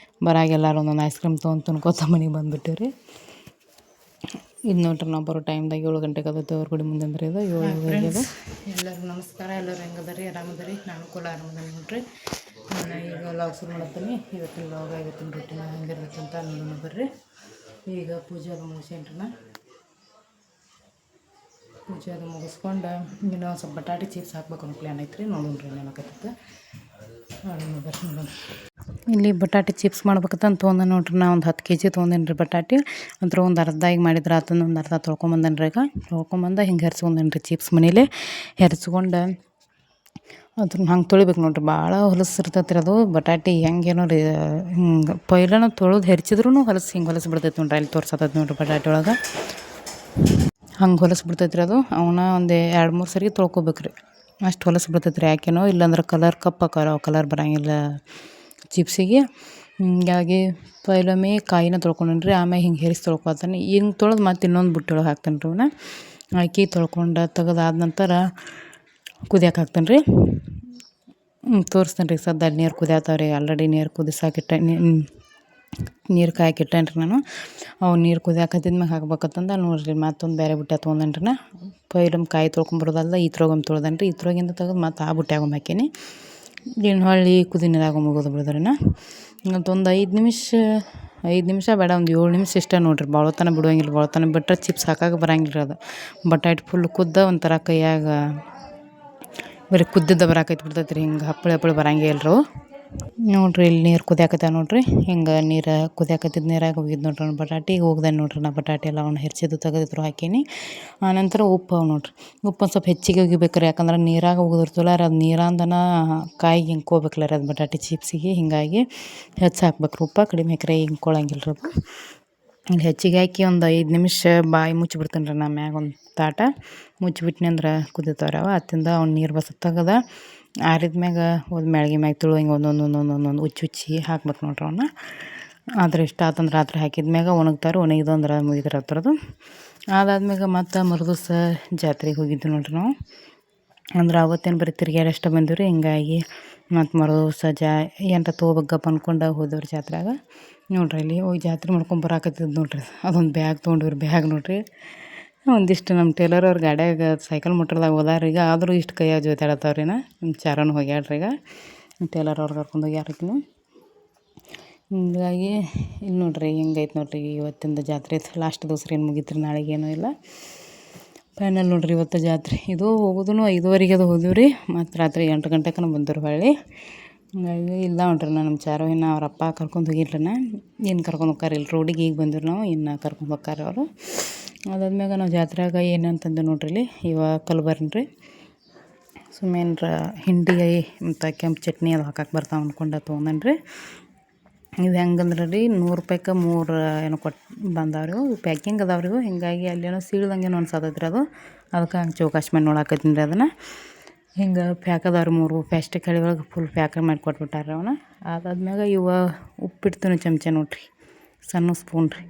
ಬರಾಗ ಎಲ್ಲರೂ ಒಂದೊಂದು ಐಸ್ ಕ್ರೀಮ್ ತೊಗೊಂಡು ತಿನ್ಕೋತ ಮನೆಗೆ ಬಂದುಬಿಟ್ಟಿವಿ ರೀ. ಇದು ನೋಡ್ರಿ ನಾವು ಬರೋ ಟೈಮ್ದಾಗ 7 ಗಂಟೆಗೆ ಅದು ದೇವ್ರ ಗುಡಿ ಮುಂದೆ ಅಂದ್ರೆ ಇದು 7 ಅದು. ಎಲ್ಲರಿಗೂ ನಮಸ್ಕಾರ. ಎಲ್ಲರೂ ಹೆಂಗದರಿ ಆರಾಮದರಿ? ನಾನು ಕೂಡ ಆರಾಮದನಿ ನೋಡ್ರಿ. ನಾನು ಈಗ ಲಾಗ್ ಶುರು ಮಾಡತ್ತೀನಿ. ಇವತ್ತಿನ ಲಾಗ ಇವತ್ತಿನ ರೂಟೀನ್ ಹೆಂಗಿರುತ್ತೆ ಅಂತ ನೋಡೋಣ ಬರ್ರಿ. ಈಗ ಪೂಜೆ ಅದು ಮುಗಿಸೇನ್ರಿ ನಾ. ಪೂಜೆ ಅದು ಮುಗಿಸ್ಕೊಂಡು ಇನ್ನೂ ಸ್ವಲ್ಪ ಬಟಾಟೆ ಚಿಪ್ಸ್ ಹಾಕ್ಬೇಕು ಅನ್ನೋ ಪ್ಲ್ಯಾನ್ ಐತ್ರಿ. ನೋಡೋಣ್ರಿ ಏನಾಗತ್ತೆ ನೋಡೋಣ ಬರ್ರಿ ನೋಡೋಣ. ಇಲ್ಲಿ ಬಟಾಟೆ ಚಿಪ್ಸ್ ಮಾಡ್ಬೇಕಂತ ತೊಗೊಂಡೆ ನೋಡ್ರಿ. ನಾ ಒಂದು 10 kg ತೊಗೊಂಡೇನಿ ರೀ ಬಟಾಟೆ. ಅಂದ್ರೆ ಒಂದು ಅರ್ಧ ಈಗ ಮಾಡಿದ್ರೆ ಆತಂದು ಒಂದು ಅರ್ಧ ತೊಳ್ಕೊಂಬಂದನ್ರಿ. ಈಗ ತೊಳ್ಕೊಂಬಂದು ಹಿಂಗೆ ಹೆರ್ಸ್ಕೊಂಡೇನಿ ರೀ ಚಿಪ್ಸ್ ಮನೇಲಿ ಹೆರ್ಸ್ಕೊಂಡು ಅದನ್ನ ಹಂಗೆ ತೊಳಿಬೇಕು ನೋಡ್ರಿ. ಭಾಳ ಹೊಲಸು ಇರ್ತೈತೆ ರೀ ಅದು ಬಟಾಟೆ. ಹೆಂಗೇನೋ ರೀ ಹಿಂಗೆ ಪೈಲನ ತೊಳೆದು ಹೆರ್ಚಿದ್ರೂ ಹೊಲಸು ಹಿಂಗೆ ಹೊಲಸು ಬಿಡ್ತೈತೆ ನೋಡ್ರಿ. ಅಲ್ಲಿ ತೋರ್ಸತ್ತೈತೆ ನೋಡ್ರಿ ಬಟಾಟೆ ಒಳಗೆ ಹಂಗೆ ಹೊಲಸು ಬಿಡ್ತೈತೆ ರೀ ಅದು. ಅವನ್ನ ಒಂದು 2-3 ಸರಿ ತೊಳ್ಕೊಬೇಕು ರೀ. ಅಷ್ಟು ಹೊಲಸು ಬಿಡ್ತೈತೆ ರೀ. ಯಾಕೇನೋ ಇಲ್ಲಾಂದ್ರೆ ಕಲರ್ ಕಲರ್ ಬರೋಂಗಿಲ್ಲ ಚಿಪ್ಸಿಗೆ. ಹಿಂಗಾಗಿ ಪೈಲೊಮ್ಮೆ ಕಾಯಿನ ತೊಳ್ಕೊಂಡೇನಿ ರೀ. ಆಮೇಲೆ ಹಿಂಗೆ ಹೆರಿಸಿ ತೊಳ್ಕೊತಾನೆ. ಹಿಂಗೆ ತೊಳೆದು ಮತ್ತು ಇನ್ನೊಂದು ಬುಟ್ಟಿಯೊಳಗೆ ಹಾಕ್ತೇನೆ ರೀ ಅವನ್ನ. ಹಾಕಿ ತೊಳ್ಕೊಂಡು ತೆಗೆದಾದ ನಂತರ ಕುದಿಯಕ್ಕೆ ಹಾಕ್ತೇನೆ ರೀ. ತೋರಿಸ್ತೇನೆ ರೀ. ಸದ್ಯ ಅಲ್ಲಿ ನೀರು ಕುದಿಯತ್ತಾವ ರೀ. ಆಲ್ರೆಡಿ ನೀರು ಕುದಿಸಾಕಿಟ್ಟೆ, ನೀರು ಕಾಯಕ್ಕಿಟ್ಟೇನಿ ರೀ ನಾನು. ಅವು ನೀರು ಕುದಿಯಾಕತ್ತಿದ್ಮ್ಯಾಗ ಹಾಕ್ಬೇಕಂತಂದು ನೋಡಿರಿ ಮತ್ತೊಂದು ಬೇರೆ ಬುಟ್ಟಿ ತೊಗೊಂಡೇನಿ ರೀ ನಾ. ಪೈಲೊಮ್ಮೆ ಕಾಯಿ ತೊಳ್ಕೊಂಬರೋದಲ್ಲ ಈತ್ರೋಗೊಮ್ಮೆ ತೊಳ್ದೇನಿ ರೀ. ಈತ್ರೋಗಿಂದ ತೆಗೆದು ಮತ್ತು ಆ ಬುಟ್ಟ್ಯಾಗೊಮ್ಮೆ ಹಾಕೀನಿ. ಇನ್ನು ಹೊಳ್ಳಿ ಕುದಿ ನೀರಾಗ ಮುಗೋದು ಬಿಡೋದ್ರಿ ನಾ. ಮತ್ತೊಂದು 5 ನಿಮಿಷ ಬೇಡ, ಒಂದು 7 ನಿಮಿಷ ಇಷ್ಟ ನೋಡಿರಿ. ಭಾಳತನ ಬಿಡುವಂಗಿಲ್ಲ. ಭಾಳತನ ಬಿಟ್ಟರೆ ಚಿಪ್ಸ್ ಹಾಕಕ್ಕೆ ಬರೋಂಗಿಲ್ಲ ರೀ ಅದು. ಬಟಾಟೆ ಫುಲ್ ಕುದ್ದ ಒಂಥರ ಕೈಯಾಗ ಬರೀ ಕುದ್ದಿದ್ದ ಬರಾಕೈತಿ ಬಿಡ್ತೈತೆ ರೀ. ಹಿಂಗೆ ಹಪ್ಪಳಿ ಬರಂಗೇ ಇಲ್ಲ ರೀ ನೋಡಿರಿ. ಇಲ್ಲಿ ನೀರು ಕುದಿಯಾಕತ್ತಾವ ನೋಡಿರಿ. ಹಿಂಗೆ ನೀರು ಕುದಿಯಾಕತ್ತಿದ್ದು ನೀರಾಗ ಹೋಗಿದ್ದು ನೋಡ್ರಿ ನಾನು ಬಟಾಟೆ. ಈಗ ಹೋಗ್ದೆ ನೋಡಿರಿ ನಾ ಬಟಾಟೆ ಎಲ್ಲ ಅವನ್ನ ಹೆರ್ಚಿದ್ದು ತೆಗೆದಿದ್ರು ಹಾಕೀನಿ. ಆನಂತರ ಉಪ್ಪು ನೋಡಿರಿ. ಉಪ್ಪು ಒಂದು ಸ್ವಲ್ಪ ಹೆಚ್ಚಿಗೆ ಹೋಗಿಬೇಕು ರೀ. ಯಾಕಂದ್ರೆ ನೀರಾಗ ಹೋಗಿರ್ತಲ್ಲ ರೀ ಅದು. ನೀರಂದನ ಕಾಯಿಗೆ ಹಿಂಕೋಬೇಕಲ್ಲ ರೀ ಅದು ಬಟಾಟೆ ಚಿಪ್ಸಿಗೆ. ಹಿಂಗಾಗಿ ಹೆಚ್ಚು ಹಾಕ್ಬೇಕು ರೀ. ಉಪ್ಪು ಕಡಿಮೆ ಹಾಕಿರಿ ಹಿಂಕೊಳಂಗಿಲ್ಲ ರೀ ಅದು. ಇಲ್ಲಿ ಹೆಚ್ಚಿಗೆ ಹಾಕಿ ಒಂದು 5 ನಿಮಿಷ ಬಾಯಿ ಮುಚ್ಚಿಬಿಡ್ತೀನಿ ರೀ ನಾ. ಮ್ಯಾಗ ಒಂದು ತಾಟ ಮುಚ್ಚಿಬಿಟ್ನಿ ಅಂದ್ರೆ ಕುದಿತಾವ್ರಿ ಅವ. ಅತ್ತಿಂದ ಅವ್ನು ನೀರು ಬಸ್ ತೆಗೆದ ಆರಿದ್ಮ್ಯಾಗ ಒಂದು ಮ್ಯಾಳ್ಗೆ ಮ್ಯಾಗ ತುಳು ಹಿಂಗೆ ಒಂದೊಂದು ಉಚ್ಚಿ ಹಾಕ್ಬೇಕು ನೋಡ್ರಿ ಅವನ್ನ. ಆದ್ರೆ ಇಷ್ಟ ಆತಂದ್ರೆ ರಾತ್ರಿ ಹಾಕಿದ್ಮ್ಯಾಗ ಒಣಗಿದು ಅಂದ್ರೆ ಮುಗಿದ್ರೆ ಹತ್ರದು. ಅದಾದ್ಮ್ಯಾಗ ಮತ್ತು ಮರುದಿವ್ಸ ಜಾತ್ರೆಗೆ ಹೋಗಿದ್ವಿ ನೋಡ್ರಿ ನಾವು. ಅಂದ್ರೆ ಅವತ್ತೇನು ಬರೀ ತಿರ್ಗ್ಯಾಡಷ್ಟೇ ಬಂದಿವಿ ರೀ. ಹಿಂಗಾಗಿ ಮತ್ತು ಮರುದಿವ್ಸ ಎಂಟ ತೊಗೋಬೇಕಪ್ಪ ಅಂದ್ಕೊಂಡು ಹೋದವ್ರಿ ಜಾತ್ರೆಯಾಗ. ನೋಡ್ರಿ ಇಲ್ಲಿ ಹೋಗಿ ಜಾತ್ರೆ ಮಾಡ್ಕೊಂಬರಾಕತ್ತಿದ್ದು ನೋಡ್ರಿ. ಅದೊಂದು ಬ್ಯಾಗ್ ತೊಗೊಂಡಿವ್ರಿ. ಬ್ಯಾಗ್ ನೋಡ್ರಿ ಒಂದಿಷ್ಟು ನಮ್ಮ ಟೇಲರ್ ಅವ್ರ ಗಾಡ್ಯಾಗ ಸೈಕಲ್ ಮೋಟ್ರದಾಗ ಹೋದಾರ ಈಗ. ಆದರೂ ಇಷ್ಟು ಕೈಯಾಗ ಜೊತೆಯಾಡತ್ತಾವ್ರಿ ನಾ. ನಮ್ಮ ಚಾರನು ಹೋಗ್ಯಾಡ್ರಿ ಈಗ. ಟೇಲರ್ ಅವ್ರು ಕರ್ಕೊಂಡು ಹೋಗ್ಯಾರಕಿನ. ಹಿಂಗಾಗಿ ಇಲ್ಲಿ ನೋಡ್ರಿ ಹಿಂಗೈತೆ ನೋಡ್ರಿ ಇವತ್ತಿಂದ ಜಾತ್ರೆ. ಲಾಸ್ಟ್ ದಿವ್ಸ ಏನು ಮುಗೀತ್ರಿ. ನಾಳೆಗೇನೂ ಇಲ್ಲ. ಫೈನಲ್ ನೋಡ್ರಿ ಇವತ್ತು ಜಾತ್ರೆ. ಇದು ಹೋಗೋದು 5:30ಗೆ ಅದು ಹೋದಿವಿ ರೀ. ಮತ್ತು ರಾತ್ರಿ 8 ಗಂಟೆಗೆ ಬಂದವ್ರಿ ಹೊಳ್ಳಿ. ಹಿಂಗಾಗಿ ಇಲ್ಲ ನೋಡ್ರಿ ನಮ್ಮ ಚಾರು ಇನ್ನು ಅವ್ರ ಅಪ್ಪ ಕರ್ಕೊಂಡು ಹೋಗಿಲ್ರಿ ನಾ. ಏನು ಕರ್ಕೊಂಡು ಹೋಗ್ತಾರೆ ಇಲ್ಲಿ ರೋಡಿಗೆ ಈಗ ಬಂದಿರು ನಾವು. ಇನ್ನು ಕರ್ಕೊಂಡು ಹೋಗ್ತಾರೆ ಅವರು. ಅದಾದ್ಮ್ಯಾಗ ನಾವು ಜಾತ್ರೆಯಾಗ ಏನಂತಂದು ನೋಡ್ರಿ ಇಲ್ಲಿ ಕಲ್ಬರ್ನ್ ರೀ. ಸುಮ್ಮೇನ್ರ ಹಿಂಡಿ ಮತ್ತು ಕೆಂಪು ಚಟ್ನಿ ಅದು ಹಾಕಕ್ಕೆ ಬರ್ತಾವೆ ಅಂದ್ಕೊಂಡು ತೊಗೊಂಡೇನಿ ರೀ. ಇವು ಹೆಂಗಂದ್ರೆ ರೀ 100 ರೂಪಾಯಿಗೆ 3 ಏನೋ ಕೊಟ್ಟು ಬಂದಾವ್ರಿ. ಇವು ಪ್ಯಾಕಿಂಗ್ ಅದಾವ್ರಿ ಇವು. ಹಿಂಗಾಗಿ ಅಲ್ಲೇನೋ ಸೀಳ್ದಂಗೇನೋ ಅನ್ಸತೈತೆ ರೀ ಅದು. ಅದಕ್ಕೆ ಹಂಗೆ ಚೌಕಾಶ್ ಮಾಡಿ ನೋಡಾಕತ್ತೀನಿ ರೀ ಅದನ್ನು. ಹಿಂಗೆ ಪ್ಯಾಕ್ ಅದಾವ್ರಿ 3 ಪ್ಲಾಸ್ಟಿಕ್ ಹಳಿ ಒಳಗೆ ಫುಲ್ ಪ್ಯಾಕ್ ಮಾಡಿ ಕೊಟ್ಬಿಟ್ಟಾರೆ ಅವನ್ನ. ಅದಾದ್ಮ್ಯಾಗ ಉಪ್ಪಿಡ್ತೀನಿ ಚಮಚ ನೋಡ್ರಿ. ಸಣ್ಣ ಸ್ಪೂನ್ ರೀ.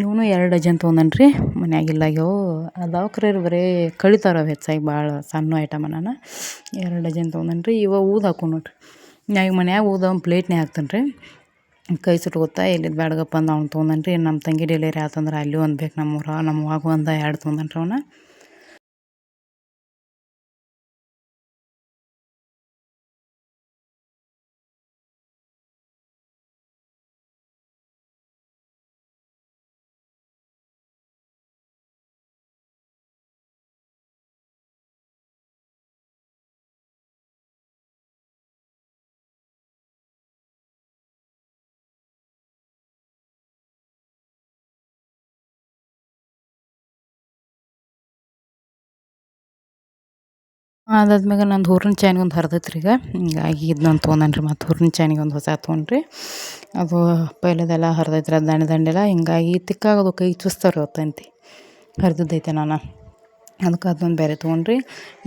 ಇವನು 2 ಡಜನ್ ತೊಗೊಂಡೇನಿ ರೀ. ಮನ್ಯಾಗಿಲ್ಲ ಆಗ್ಯಾವು ಅದಾವ ಕರೆ ಬರೀ ಕಳಿತಾವ್ರಿ ಅವು ಹೆಚ್ಚಾಗಿ ಭಾಳ ಸಣ್ಣ ಐಟಮ್ ನಾನು. 2 ಡಜನ್ ತೊಗೊಂಡೇನಿ ರೀ. ಊದು ಹಾಕು ನೋಡ್ರಿ. ನಾ ಈಗ ಮನ್ಯಾಗ ಒಂದು ಪ್ಲೇಟ್ನೇ ಹಾಕ್ತೇನೆ ರೀ. ಕೈ ಸುಟ್ಕೊತಾ ಎಲ್ಲಿದ್ದು ಬ್ಯಾಡಗಪ್ಪ ಅಂದು ಅವ್ನು ತೊಗೊಂಡೇನಿ ರೀ. ನಮ್ಮ ತಂಗಿ ಡೆಲಿವರಿ ಆತಂದ್ರೆ ಅಲ್ಲಿ ಒಂದು ಬೇಕು ನಮ್ಮ ಅವ್ವಾಗ ಒಂದು 2 ತೊಗೊಂಡೇನಿ ರೀ ಅವನ್ನ. ಅದಾದ್ಮ್ಯಾಗ ನಂದು ಹೂರ್ಣ ಚಾಯ್ನಿಗೆ ಒಂದು ಹರಿದೈತೆ ರೀ ಈಗ. ಹಿಂಗಾಗಿ ಇದನ್ನೊಂದು ತೊಗೊಂಡೇನಿ ರೀ. ಮತ್ತು ಹೂರ್ಣ ಚಾಯ್ನಿಗೆ ಒಂದು ಹೊಸ ತೊಗೊಂಡ್ರಿ. ಅದು ಪೈಲದೆಲ್ಲ ಹರಿದೈತೆ ರೀ ಅದು ದಂಡೆಲ್ಲ. ಹಿಂಗಾಗಿ ತಿಕ್ಕಾಗೋದು ಕೈ ಚುಚ್ತಾವ್ರಿ ಅವತ್ತಂತಿ ಹರಿದೈತೆ ನಾನು. ಅದಕ್ಕೆ ಅದೊಂದು ಬೇರೆ ತೊಗೊಂಡ್ರಿ.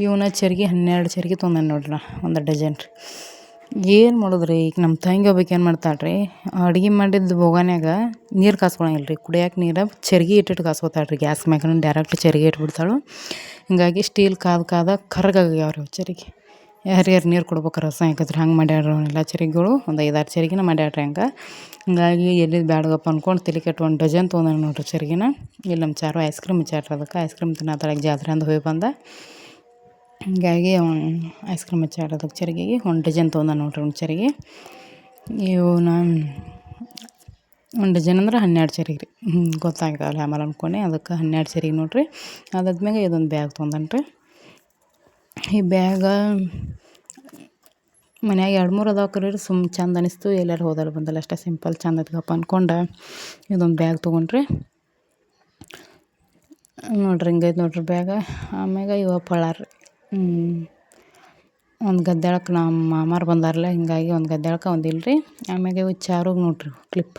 ಇವನ್ನ ಚರ್ಗಿ 12 ಚರ್ಗಿ ತೊಗೊಂಡೇನಿ ನೋಡ್ರಿ ನಾ. 1 ಡಜನ್ ರೀ. ಏನು ಮಾಡೋದ್ರಿ ಈಗ ನಮ್ಮ ತಂಗಿ ಒಬ್ಬಾಕಿ ಏನು ಮಾಡ್ತಾಳೆ ರೀ, ಅಡ್ಗೆ ಮಾಡಿದ್ದು ಬೋಗನ್ಯಾಗ ನೀರು ಕಾಸ್ಕೊಳಂಗಿಲ್ಲ ರೀ, ಕುಡಿಯೋಕೆ ನೀರು ಚರ್ಗೆ ಇಟ್ಟಿಟ್ಟು ಕಾಸ್ಕೊತಾಳೆ ರೀ. ಗ್ಯಾಸ್ ಮ್ಯಾಗ ಡೈರೆಕ್ಟ್ ಚರ್ಗೆ ಇಟ್ಬಿಡ್ತಾಳು. ಹಿಂಗಾಗಿ ಸ್ಟೀಲ್ ಕಾದ ಕರ್ರಗಾಗ್ಯಾವ ರೀ ಚರಿಗೆ. ಯಾರ್ಯಾರು ನೀರು ಕೊಡ್ಬೇಕು ರಸ ಹಾಕಿದ್ರೆ ಹಂಗೆ ಮಾಡ್ಯಾರ ಎಲ್ಲ ಚರಿಗೆಗಳು. ಒಂದು 5-6 ಚರಿಗೆನ ಮಾಡ್ಯಾಳ್ರಿ ಹಂಗೆ. ಹಿಂಗಾಗಿ ಎಲ್ಲಿದ್ದು ಬ್ಯಾಡಗಪ್ಪ ಅಂದ್ಕೊಂಡು ತಲೆ ಕೆಟ್ಟು 1 ಡಜನ್ ತೊಗೊಂಡಾನ ನೋಡ್ರಿ ಚರಿಗೆನ. ಇಲ್ಲಿ ನಮ್ಮ ಚಾರು ಐಸ್ ಕ್ರೀಮ್ ಹಚ್ಚಾಳ್ರಿ, ಅದಕ್ಕೆ ಐಸ್ ಕ್ರೀಮ್ ತಿನ್ನತ್ತಾಳೆ. ಜಾತ್ರೆ ಅಂದು ಹೋಗಿ ಬಂದ, ಹಿಂಗಾಗಿ ಐಸ್ ಕ್ರೀಮ್ ಹಚ್ಚಾಡ್ರಿ ಅದಕ್ಕೆ ಚರಿಗೆಗೆ 1 ಡಜನ್ ತೊಗೊಂಡ ನೋಡ್ರಿ ಒಂದು ಚರಿಗೆ. ಇವು ನಾನು 1 ಡಜನ್ ಅಂದ್ರೆ 12 ಚರಿಗೆ ರೀ. ಗೊತ್ತಾಗ್ತಾವಲ್ಲ ಆಮೇಲೆ ಅಂದ್ಕೊಂಡೆ, ಅದಕ್ಕೆ 12 ಚರಿಗೆ ನೋಡ್ರಿ. ಅದಾದ್ಮೇಲೆ ಇದೊಂದು ಬ್ಯಾಗ್ ತೊಗೊಂಡನ್ರಿ. ಈ ಬ್ಯಾಗ ಮನ್ಯಾಗ 2-3 ಅದಾವ ಕರೀರಿ, ಚಂದ ಅನಿಸ್ತು. ಎಲ್ಲರೂ ಹೋದಲ್ಲ ಬಂದಲ್ಲ ಅಷ್ಟೇ ಸಿಂಪಲ್ ಚಂದ ಐತಪ್ಪ ಅಂದ್ಕೊಂಡು ಇದೊಂದು ಬ್ಯಾಗ್ ತೊಗೊಂಡ್ರಿ. ನೋಡ್ರಿ ಹಿಂಗೈತೆ ನೋಡ್ರಿ ಬ್ಯಾಗ. ಆಮ್ಯಾಗ ಇವ ಪಳಾರ್ರಿ, ಒಂದು ಗದ್ದಾಳಕ್ಕೆ ನಮ್ಮ ಮಾಮಾರು ಬಂದಾರಲ್ಲ, ಹಿಂಗಾಗಿ ಒಂದು ಗದ್ದಾಳಕ್ಕೆ ಒಂದು ಇಲ್ರಿ. ಆಮ್ಯಾಗ ಇವು ಚಾರುಗೆ ನೋಡ್ರಿ ಕ್ಲಿಪ್,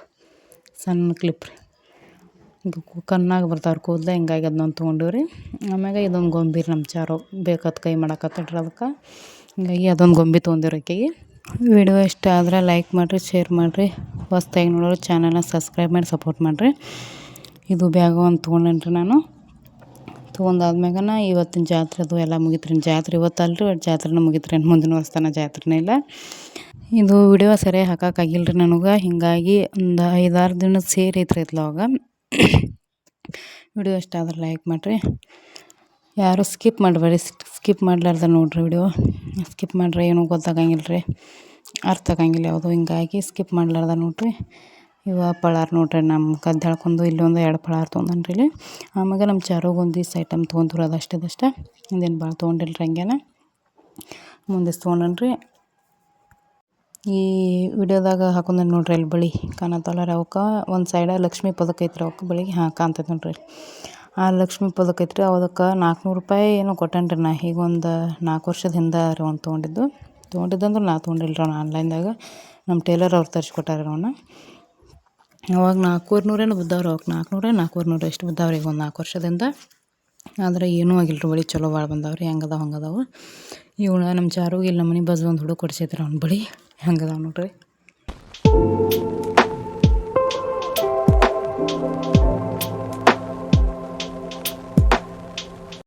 ಸಣ್ಣ ಕ್ಲಿಪ್ ರೀ, ಕಣ್ಣಾಗ ಬರ್ತಾವ್ರಿ ಕೂದಲ, ಹಿಂಗಾಗಿ ಅದನ್ನೊಂದು ತೊಗೊಂಡಿವ್ರಿ. ಆಮ್ಯಾಗ ಇದೊಂದು ಗೊಂಬೆ ರೀ, ನಮ್ಮ ಚಾರು ಬೇಕಾದ ಕೈ ಮಾಡಕತ್ತಡ್ರಿ ಅದಕ್ಕೆ, ಹಿಂಗಾಗಿ ಅದೊಂದು ಗೊಂಬೆ ತೊಗೊಂಡಿವ್ರಿ ಆಕೆಗೆ. ವಿಡಿಯೋ ಇಷ್ಟ ಆದರೆ ಲೈಕ್ ಮಾಡಿರಿ, ಶೇರ್ ಮಾಡಿರಿ. ಹೊಸ್ದಾಗಿ ನೋಡೋರು ಚಾನಲ್ನ ಸಬ್ಸ್ಕ್ರೈಬ್ ಮಾಡಿ ಸಪೋರ್ಟ್ ಮಾಡಿರಿ. ಇದು ಬ್ಯಾಗ್ ಒಂದು ತೊಗೊಂಡೇನ್ರಿ ನಾನು. ತೊಗೊಂಡಾದ್ಮ್ಯಾಗ ಇವತ್ತಿನ ಜಾತ್ರೆದು ಎಲ್ಲ ಮುಗಿತ್ರಿ. ಜಾತ್ರೆ ಇವತ್ತಲ್ರಿ, ಜಾತ್ರೆನೂ ಮುಗಿತ್ರಿ, ಮುಂದಿನ ವರ್ಷ ಜಾತ್ರೆನೇ ಇಲ್ಲ. ಇದು ವಿಡಿಯೋ ಸರಿಯಾಗಿ ಹಾಕೋಕ್ಕಾಗಿಲ್ಲ ರೀ ನನಗೆ, ಹಿಂಗಾಗಿ ಒಂದು 5-6 ದಿನದ ಸೇರಿ ಐತ್ರಿ ಇತ್ಲಾವಾಗ. ವಿಡಿಯೋ ಇಷ್ಟ ಆದ್ರೆ ಲೈಕ್ ಮಾಡಿರಿ, ಯಾರು ಸ್ಕಿಪ್ ಮಾಡಬೇಡಿ. ಸ್ಕಿಪ್ ಮಾಡ್ಲಾರ್ದ ನೋಡಿರಿ ವಿಡಿಯೋ. ಸ್ಕಿಪ್ ಮಾಡ್ರೆ ಏನೂ ಗೊತ್ತಾಗಂಗಿಲ್ಲ ರೀ, ಅರ್ಥ ಆಗಂಗಿಲ್ಲ ಯಾವುದು, ಹಿಂಗಾಗಿ ಸ್ಕಿಪ್ ಮಾಡ್ಲಾರ್ದ ನೋಡಿರಿ. ಇವ ಪಳಾರ್ ನೋಡ್ರಿ, ನಮ್ಮ ಗದ್ದಾಳ್ಕೊಂದು ಇಲ್ಲೊಂದು 2 ಪಳಾರ್ ತೊಗೊಂಡನ್ರಿ ಇಲ್ಲಿ. ಆಮ್ಯಾಗ ನಮ್ಮ ಚಾರುಗೊಂದು ದಿವ್ಸ ಐಟಮ್ ತೊಗೊಂಡ್ರು, ಅದಷ್ಟೇ ಹಿಂದೇನು ಭಾಳ ತೊಗೊಂಡಿಲ್ಲ ರೀ. ಹಂಗೇನ ಮುಂದಿಸ್ ತೊಗೊಂಡನ್ರಿ. ಈ ವಿಡಿಯೋದಾಗ ಹಾಕೊಂಡ್ ನೋಡ್ರಿ ಅಲ್ಲಿ ಬಳಿ ಕಾಣತ್ತಲ್ಲ ರೀ, ಅವಕ್ಕೆ ಒಂದು ಸೈಡ ಲಕ್ಷ್ಮೀ ಪದಕ ಐತ್ರಿ, ಅವಕ್ಕೆ ಬಳಿಗೆ ಕಾಣ್ತೈತೆ ನೋಡ್ರಿ. ಆ ಲಕ್ಷ್ಮೀ ಪದಕ ಐತ್ರಿ, ಅದಕ್ಕೆ 400 ರೂಪಾಯಿ ಏನೋ ಕೊಟ್ಟನ್ರಿ. ನಾ ಈಗ ಒಂದು 4 ವರ್ಷದ ಹಿಂದೆ ರೀ ಒಂದು ತೊಗೊಂಡಿದ್ದಂದ್ರೆ ನಾ ತೊಗೊಂಡಿಲ್ಲ ರೀ, ಅವ್ನು ಆನ್ಲೈನ್ದಾಗ ನಮ್ಮ ಟೇಲರ್ ಅವ್ರು ತರಿಸ್ಕೊಟ್ಟಾರ ಅವನ್ನ. ಅವಾಗ 400 ಏನೋ ಬಿದ್ದಾವ್ರಿ, ಅವಕ್ಕೆ 400 ಎಷ್ಟು ಬಿದ್ದಾವ್ರಿ ಈಗ ಒಂದು 4 ವರ್ಷದಿಂದ. ಆದರೆ ಏನೂ ಆಗಿಲ್ಲ ರೀ, ಬಳಿ ಚಲೋ ಭಾಳ ಬಂದಾವ್ರಿ, ಹೆಂಗದಾವ ಹಂಗದಾವು. ಇವಳು ನಮ್ಮ ಚಾರುಗೆ ಇಲ್ಲಿ ನಮ್ಮ ಮನೆ ಬಾಜು ಒಂದು ಹುಡುಗ ಕೊಡ್ಸೈತ್ರಿ, ಅವ್ನ ಬಳಿ ಹೆಂಗದಾವ ನೋಡ್ರಿ.